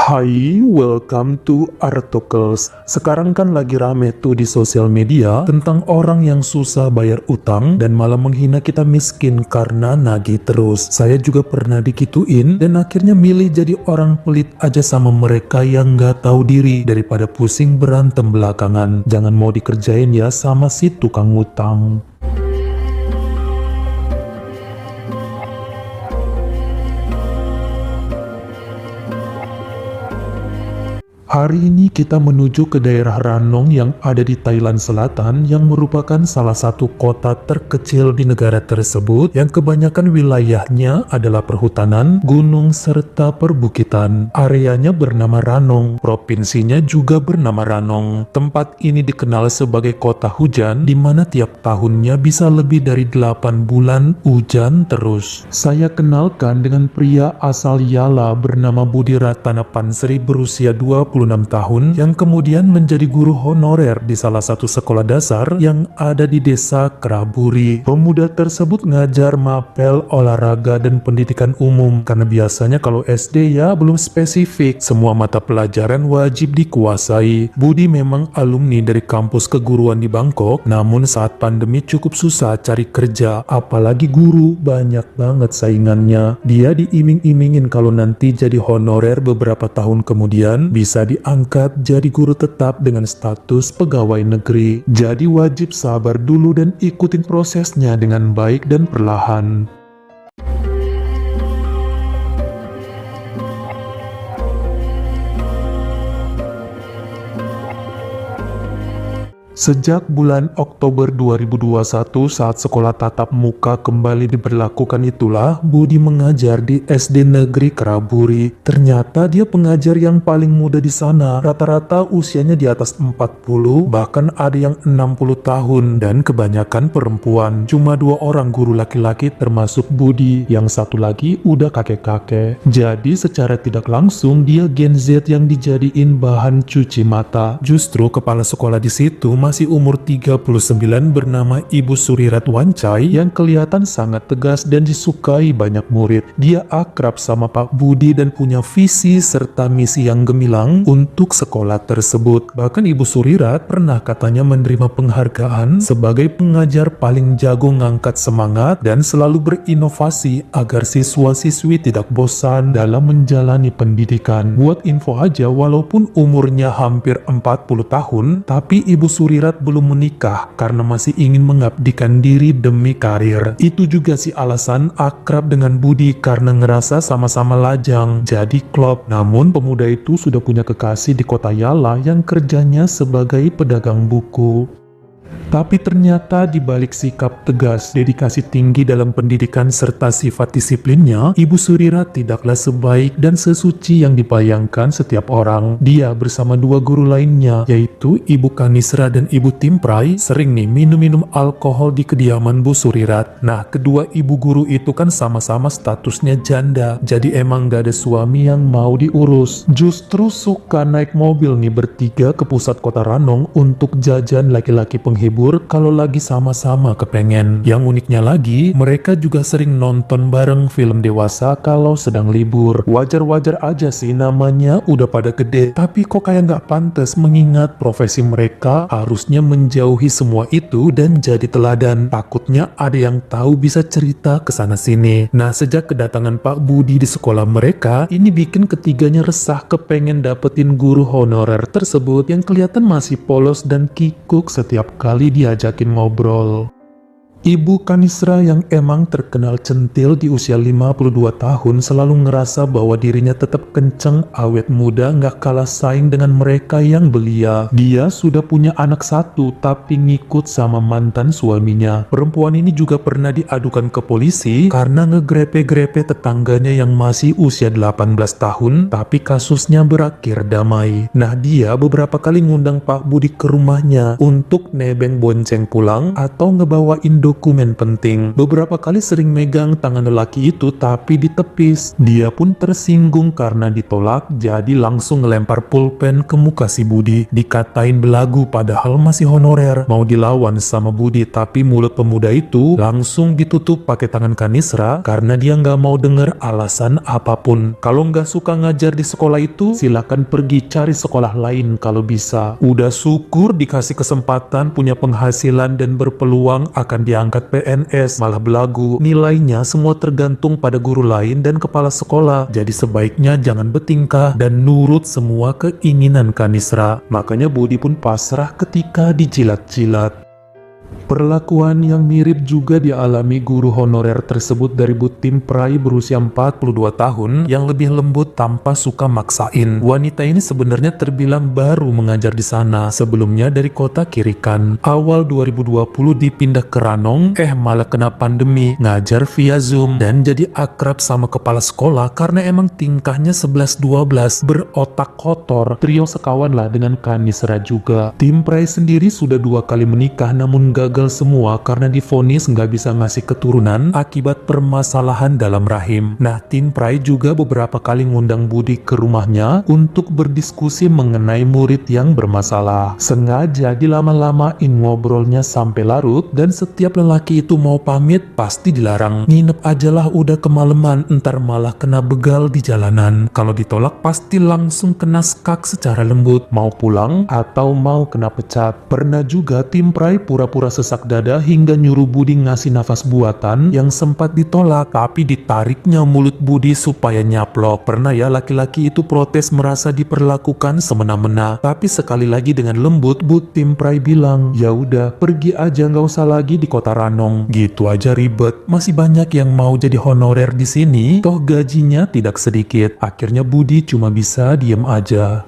Hai, welcome to Artokels. Sekarang kan lagi rame tuh di sosial media tentang orang yang susah bayar utang dan malah menghina kita miskin karena nagih terus. Saya juga pernah dikituin dan akhirnya milih jadi orang pelit aja sama mereka yang nggak tahu diri daripada pusing berantem belakangan. Jangan mau dikerjain ya sama si tukang utang. Hari ini kita menuju ke daerah Ranong yang ada di Thailand Selatan yang merupakan salah satu kota terkecil di negara tersebut yang kebanyakan wilayahnya adalah perhutanan, gunung, serta perbukitan. Areanya bernama Ranong, provinsinya juga bernama Ranong. Tempat ini dikenal sebagai kota hujan di mana tiap tahunnya bisa lebih dari 8 bulan hujan terus. Saya kenalkan dengan pria asal Yala bernama Budi Ratana Pansri berusia 26 tahun yang kemudian menjadi guru honorer di salah satu sekolah dasar yang ada di desa Keraburi. Pemuda tersebut ngajar mapel, olahraga, dan pendidikan umum karena biasanya kalau SD ya belum spesifik, semua mata pelajaran wajib dikuasai. Budi memang alumni dari kampus keguruan di Bangkok, namun saat pandemi cukup susah cari kerja, apalagi guru, banyak banget saingannya. Dia diiming-imingin kalau nanti jadi honorer beberapa tahun kemudian bisa diangkat jadi guru tetap dengan status pegawai negeri. Jadi wajib sabar dulu dan ikutin prosesnya dengan baik dan perlahan. Sejak bulan Oktober 2021 saat sekolah tatap muka kembali diberlakukan itulah Budi mengajar di SD Negeri Keraburi. Ternyata dia pengajar yang paling muda di sana. Rata-rata usianya di atas 40, bahkan ada yang 60 tahun dan kebanyakan perempuan. Cuma 2 orang guru laki-laki termasuk Budi, yang satu lagi udah kakek-kakek. Jadi secara tidak langsung dia Gen Z yang dijadiin bahan cuci mata. Justru kepala sekolah di situ masih umur 39 bernama Ibu Surirat Wancai yang kelihatan sangat tegas dan disukai banyak murid. Dia akrab sama Pak Budi dan punya visi serta misi yang gemilang untuk sekolah tersebut. Bahkan Ibu Surirat pernah katanya menerima penghargaan sebagai pengajar paling jago ngangkat semangat dan selalu berinovasi agar siswa-siswi tidak bosan dalam menjalani pendidikan. Buat info aja, walaupun umurnya hampir 40 tahun, tapi Ibu Surirat belum menikah karena masih ingin mengabdikan diri demi karir. Itu juga sih alasan akrab dengan Budi karena ngerasa sama-sama lajang, jadi klop. Namun pemuda itu sudah punya kekasih di kota Yala yang kerjanya sebagai pedagang buku. Tapi ternyata di balik sikap tegas, dedikasi tinggi dalam pendidikan serta sifat disiplinnya, Ibu Surirat tidaklah sebaik dan sesuci yang dibayangkan setiap orang. Dia bersama 2 guru lainnya, yaitu Ibu Kanisra dan Ibu Timprai, sering nih minum-minum alkohol di kediaman Bu Surirat. Nah, kedua ibu guru itu kan sama-sama statusnya janda, jadi emang gak ada suami yang mau diurus. Justru suka naik mobil nih bertiga ke pusat kota Ranong untuk jajan laki-laki penghibur kalau lagi sama-sama kepengen. Yang uniknya lagi, mereka juga sering nonton bareng film dewasa kalau sedang libur. Wajar-wajar aja sih, namanya udah pada gede, tapi kok kayak nggak pantas mengingat profesi mereka harusnya menjauhi semua itu dan jadi teladan. Takutnya ada yang tahu bisa cerita ke sana sini. Nah, sejak kedatangan Pak Budi di sekolah mereka, ini bikin ketiganya resah kepengen dapetin guru honorer tersebut yang kelihatan masih polos dan kikuk setiap kali diajakin ngobrol. Ibu Kanisra yang emang terkenal centil di usia 52 tahun selalu ngerasa bahwa dirinya tetap kenceng, awet muda, gak kalah saing dengan mereka yang belia. Dia sudah punya anak 1 tapi ngikut sama mantan suaminya. Perempuan ini juga pernah diadukan ke polisi karena ngegrepe-grepe tetangganya yang masih usia 18 tahun, tapi kasusnya berakhir damai. Nah, dia beberapa kali ngundang Pak Budi ke rumahnya untuk nebeng bonceng pulang atau ngebawain dokumen dokumen penting. Beberapa kali sering megang tangan lelaki itu tapi ditepis. Dia pun tersinggung karena ditolak, jadi langsung ngelempar pulpen ke muka si Budi. Dikatain belagu padahal masih honorer. Mau dilawan sama Budi, tapi mulut pemuda itu langsung ditutup pakai tangan Kanisra karena dia nggak mau denger alasan apapun. Kalau nggak suka ngajar di sekolah itu, silakan pergi cari sekolah lain kalau bisa. Udah syukur dikasih kesempatan punya penghasilan dan berpeluang akan diangkat PNS, malah belagu. Nilainya semua tergantung pada guru lain dan kepala sekolah. Jadi sebaiknya jangan bertingkah dan nurut semua keinginan Kanisra. Makanya Budi pun pasrah ketika dijilat-jilat. Perlakuan yang mirip juga dialami guru honorer tersebut dari Bu Tim Prai berusia 42 tahun yang lebih lembut tanpa suka maksain. Wanita ini sebenarnya terbilang baru mengajar di sana, sebelumnya dari kota Kirikan. Awal 2020 dipindah ke Ranong, malah kena pandemi, ngajar via Zoom dan jadi akrab sama kepala sekolah karena emang tingkahnya 11-12, berotak kotor. Trio sekawan lah dengan Kanisra juga. Tim Prai sendiri sudah 2 kali menikah namun gagal semua karena divonis nggak bisa ngasih keturunan akibat permasalahan dalam rahim. Nah, Tim Prai juga beberapa kali ngundang Budi ke rumahnya untuk berdiskusi mengenai murid yang bermasalah. Sengaja dilama-lamain ngobrolnya sampai larut dan setiap lelaki itu mau pamit pasti dilarang. Nginep ajalah udah kemalaman, entar malah kena begal di jalanan. Kalau ditolak pasti langsung kena skak secara lembut, mau pulang atau mau kena pecat. Pernah juga Tim Prai pura-pura sesak dada hingga nyuruh Budi ngasih nafas buatan yang sempat ditolak, tapi ditariknya mulut Budi supaya nyaplok. Pernah ya laki-laki itu protes merasa diperlakukan semena-mena, tapi sekali lagi dengan lembut Bu Tim Prai bilang, ya udah pergi aja, nggak usah lagi di kota Ranong. Gitu aja ribet, masih banyak yang mau jadi honorer di sini, toh gajinya tidak sedikit. Akhirnya Budi cuma bisa diem aja.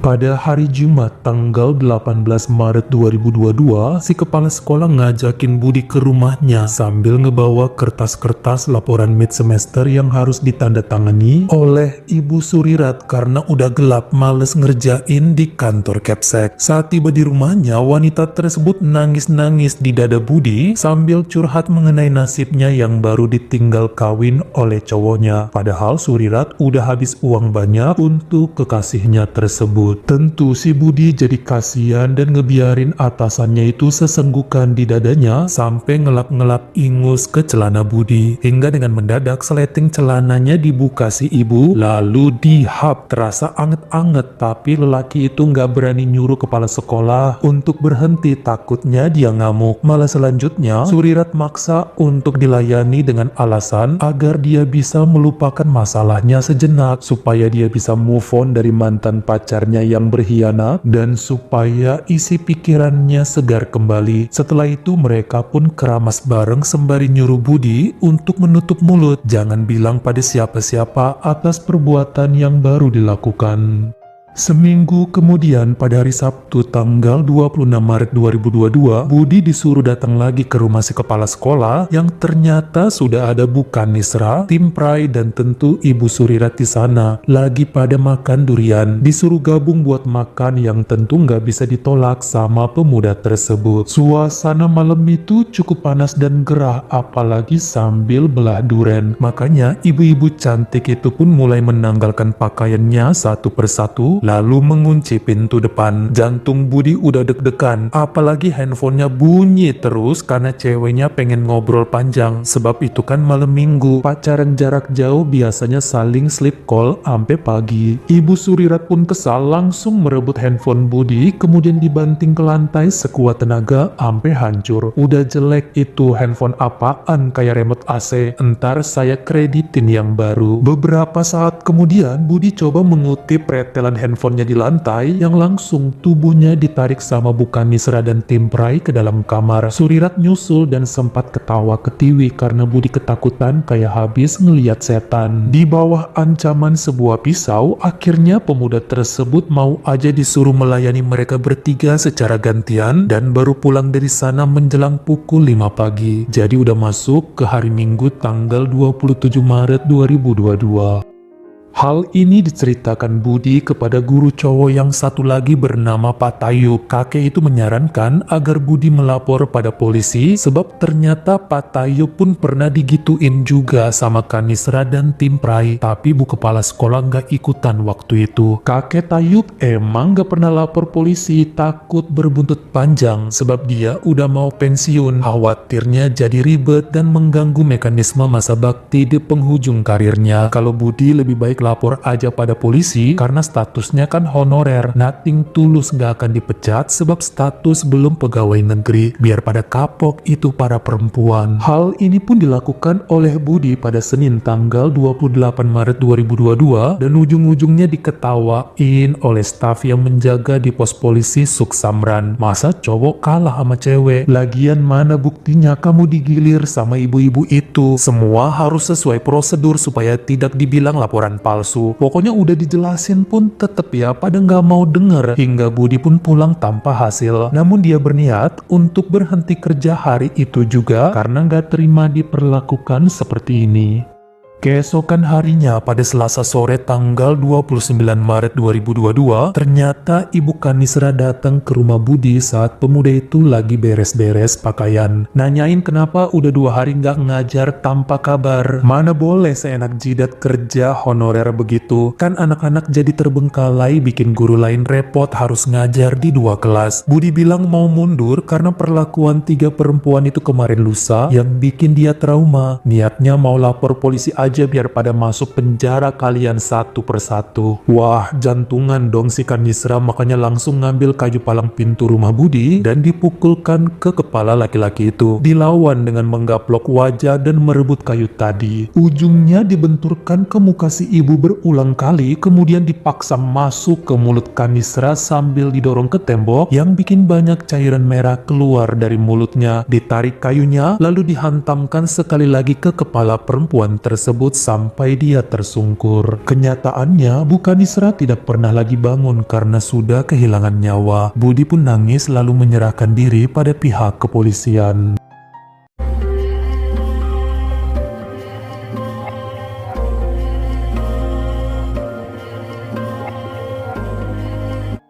Pada hari Jumat tanggal 18 Maret 2022, si kepala sekolah ngajakin Budi ke rumahnya sambil ngebawa kertas-kertas laporan mid semester yang harus ditandatangani oleh Ibu Surirat karena udah gelap males ngerjain di kantor Kepsek. Saat tiba di rumahnya, wanita tersebut nangis-nangis di dada Budi sambil curhat mengenai nasibnya yang baru ditinggal kawin oleh cowoknya. Padahal Surirat udah habis uang banyak untuk kekasihnya tersebut. Tentu si Budi jadi kasihan dan ngebiarin atasannya itu sesenggukan di dadanya sampai ngelap-ngelap ingus ke celana Budi. Hingga dengan mendadak seleting celananya dibuka si ibu lalu dihap. Terasa anget-anget, tapi lelaki itu nggak berani nyuruh kepala sekolah untuk berhenti, takutnya dia ngamuk. Malah selanjutnya Surirat maksa untuk dilayani dengan alasan agar dia bisa melupakan masalahnya sejenak supaya dia bisa move on dari mantan pacarnya yang berkhianat dan supaya isi pikirannya segar kembali. Setelah itu mereka pun keramas bareng sembari nyuruh Budi untuk menutup mulut, jangan bilang pada siapa-siapa atas perbuatan yang baru dilakukan. Seminggu kemudian pada hari Sabtu tanggal 26 Maret 2022, Budi disuruh datang lagi ke rumah si kepala sekolah yang ternyata sudah ada Bu Kanisra, Tim Prai dan tentu Ibu Surirat di sana lagi pada makan durian. Disuruh gabung buat makan yang tentu nggak bisa ditolak sama pemuda tersebut. Suasana malam itu cukup panas dan gerah apalagi sambil belah durian. Makanya ibu-ibu cantik itu pun mulai menanggalkan pakaiannya satu persatu lalu mengunci pintu depan. Jantung Budi udah deg-degan, apalagi handphonenya bunyi terus karena ceweknya pengen ngobrol panjang. Sebab itu kan malam minggu, pacaran jarak jauh biasanya saling sleep call sampai pagi. Ibu Surirat pun kesal langsung merebut handphone Budi kemudian dibanting ke lantai sekuat tenaga sampai hancur. Udah jelek itu handphone apaan kayak remote AC, entar saya kreditin yang baru. Beberapa saat kemudian Budi coba mengutip pretelan handphonenya di lantai yang langsung tubuhnya ditarik sama Bu Kanisra dan Tim Prai ke dalam kamar. Surirat nyusul dan sempat ketawa ketiwi karena Budi ketakutan kayak habis ngeliat setan. Di bawah ancaman sebuah pisau, akhirnya pemuda tersebut mau aja disuruh melayani mereka bertiga secara gantian dan baru pulang dari sana menjelang pukul 5 pagi. Jadi udah masuk ke hari Minggu tanggal 27 Maret 2022. Hal ini diceritakan Budi kepada guru cowok yang satu lagi bernama Pak Tayub. Kakek itu menyarankan agar Budi melapor pada polisi sebab ternyata Pak Tayub pun pernah digituin juga sama Kanisra dan tim Prai. Tapi bu kepala sekolah nggak ikutan waktu itu. Kakek Tayub emang nggak pernah lapor polisi, takut berbuntut panjang sebab dia udah mau pensiun. Khawatirnya jadi ribet dan mengganggu mekanisme masa bakti di penghujung karirnya. Kalau Budi lebih baik lapor aja pada polisi karena statusnya kan honorer. Nothing tulus gak akan dipecat sebab status belum pegawai negeri. Biar pada kapok itu para perempuan. Hal ini pun dilakukan oleh Budi pada Senin tanggal 28 Maret 2022 dan ujung-ujungnya diketawain oleh staf yang menjaga di pos polisi Suksamran. Masa cowok kalah sama cewek? Lagian mana buktinya kamu digilir sama ibu-ibu itu? Semua harus sesuai prosedur supaya tidak dibilang laporan palsu. Pokoknya udah dijelasin pun tetep ya pada nggak mau denger, hingga Budi pun pulang tanpa hasil. Namun dia berniat untuk berhenti kerja hari itu juga karena nggak terima diperlakukan seperti ini. Keesokan harinya pada Selasa sore tanggal 29 Maret 2022, ternyata Ibu Kanisra datang ke rumah Budi saat pemuda itu lagi beres-beres pakaian. Nanyain kenapa udah 2 hari nggak ngajar tanpa kabar. Mana boleh seenak jidat kerja honorer begitu. Kan anak-anak jadi terbengkalai bikin guru lain repot harus ngajar di 2 kelas. Budi bilang mau mundur karena perlakuan 3 perempuan itu kemarin lusa yang bikin dia trauma. Niatnya mau lapor polisi aja biar pada masuk penjara kalian satu persatu. Wah, jantungan dong si Kanisra, makanya langsung ngambil kayu palang pintu rumah Budi dan dipukulkan ke kepala laki-laki itu. Dilawan dengan menggaplok wajah dan merebut kayu tadi. Ujungnya dibenturkan ke muka si ibu berulang kali, kemudian dipaksa masuk ke mulut Kanisra sambil didorong ke tembok yang bikin banyak cairan merah keluar dari mulutnya. Ditarik kayunya lalu dihantamkan sekali lagi ke kepala perempuan tersebut sampai dia tersungkur. Kenyataannya, Bu Kanisra tidak pernah lagi bangun karena sudah kehilangan nyawa. Budi pun nangis lalu menyerahkan diri pada pihak kepolisian.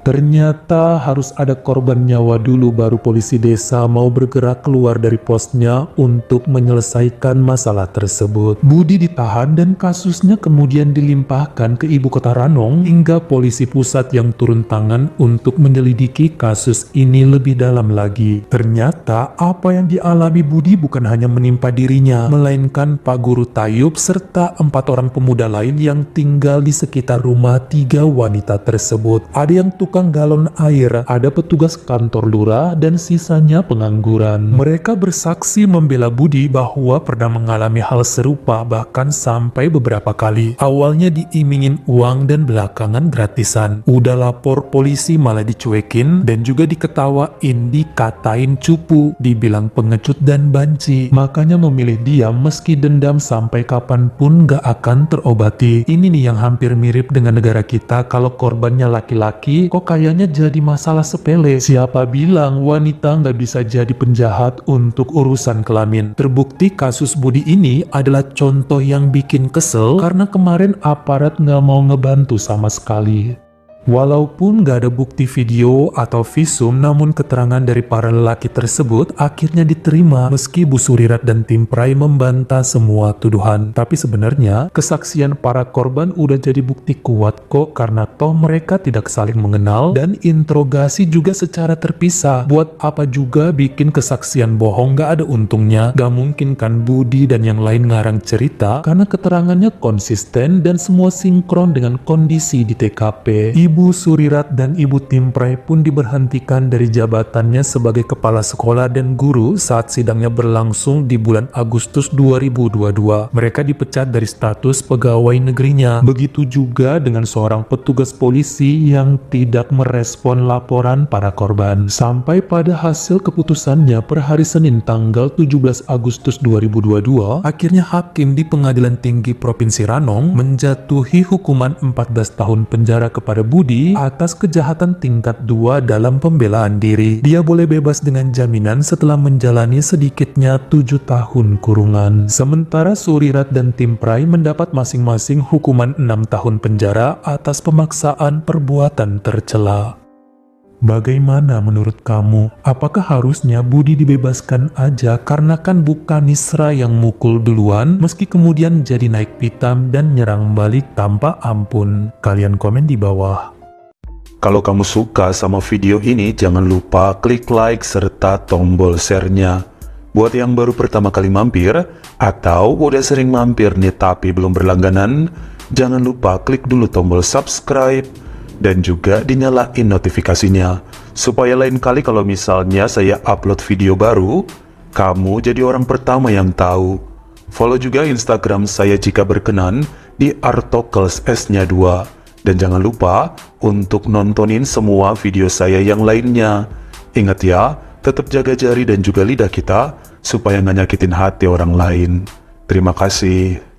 Ternyata harus ada korban nyawa dulu baru polisi desa mau bergerak keluar dari posnya untuk menyelesaikan masalah tersebut. Budi ditahan dan kasusnya kemudian dilimpahkan ke Ibu Kota Ranong hingga polisi pusat yang turun tangan untuk menyelidiki kasus ini lebih dalam lagi. Ternyata apa yang dialami Budi bukan hanya menimpa dirinya, melainkan Pak Guru Tayub serta 4 orang pemuda lain yang tinggal di sekitar rumah 3 wanita tersebut. Ada yang tukang galon air, ada petugas kantor lurah, dan sisanya pengangguran. Mereka bersaksi membela Budi bahwa pernah mengalami hal serupa bahkan sampai beberapa kali. Awalnya diimingin uang dan belakangan gratisan. Udah lapor polisi malah dicuekin dan juga diketawain, dikatain cupu, dibilang pengecut dan banci. Makanya memilih diam meski dendam sampai kapanpun gak akan terobati. Ini nih yang hampir mirip dengan negara kita, kalau korbannya laki-laki kok kayaknya jadi masalah sepele. Siapa bilang wanita nggak bisa jadi penjahat untuk urusan kelamin? Terbukti kasus Budi ini adalah contoh yang bikin kesel karena kemarin aparat nggak mau ngebantu sama sekali. Walaupun gak ada bukti video atau visum, namun keterangan dari para lelaki tersebut akhirnya diterima meski Bu Surirat dan tim Prai membantah semua tuduhan. Tapi sebenarnya kesaksian para korban udah jadi bukti kuat kok, karena toh mereka tidak saling mengenal dan interogasi juga secara terpisah. Buat apa juga bikin kesaksian bohong, gak ada untungnya. Gak mungkin kan Budi dan yang lain ngarang cerita, karena keterangannya konsisten dan semua sinkron dengan kondisi di TKP. Ibu Surirat dan Ibu Tim Prai pun diberhentikan dari jabatannya sebagai kepala sekolah dan guru saat sidangnya berlangsung di bulan Agustus 2022. Mereka dipecat dari status pegawai negerinya. Begitu juga dengan seorang petugas polisi yang tidak merespon laporan para korban. Sampai pada hasil keputusannya per hari Senin tanggal 17 Agustus 2022, akhirnya hakim di Pengadilan Tinggi Provinsi Ranong menjatuhi hukuman 14 tahun penjara kepada Budi Budi atas kejahatan tingkat 2 dalam pembelaan diri. Dia boleh bebas dengan jaminan setelah menjalani sedikitnya 7 tahun kurungan. Sementara Suryat dan tim Prai mendapat masing-masing hukuman 6 tahun penjara atas pemaksaan perbuatan tercela. Bagaimana menurut kamu? Apakah harusnya Budi dibebaskan aja karena kan bukan Nisra yang mukul duluan, meski kemudian jadi naik pitam dan nyerang balik tanpa ampun? Kalian komen di bawah. Kalau kamu suka sama video ini, jangan lupa klik like serta tombol share-nya. Buat yang baru pertama kali mampir, atau udah sering mampir nih tapi belum berlangganan, jangan lupa klik dulu tombol subscribe, dan juga dinyalain notifikasinya, supaya lain kali kalau misalnya saya upload video baru, kamu jadi orang pertama yang tahu. Follow juga Instagram saya jika berkenan di Artokels S-nya 2. Dan jangan lupa untuk nontonin semua video saya yang lainnya. Ingat ya, tetap jaga jari dan juga lidah kita, supaya nggak nyakitin hati orang lain. Terima kasih.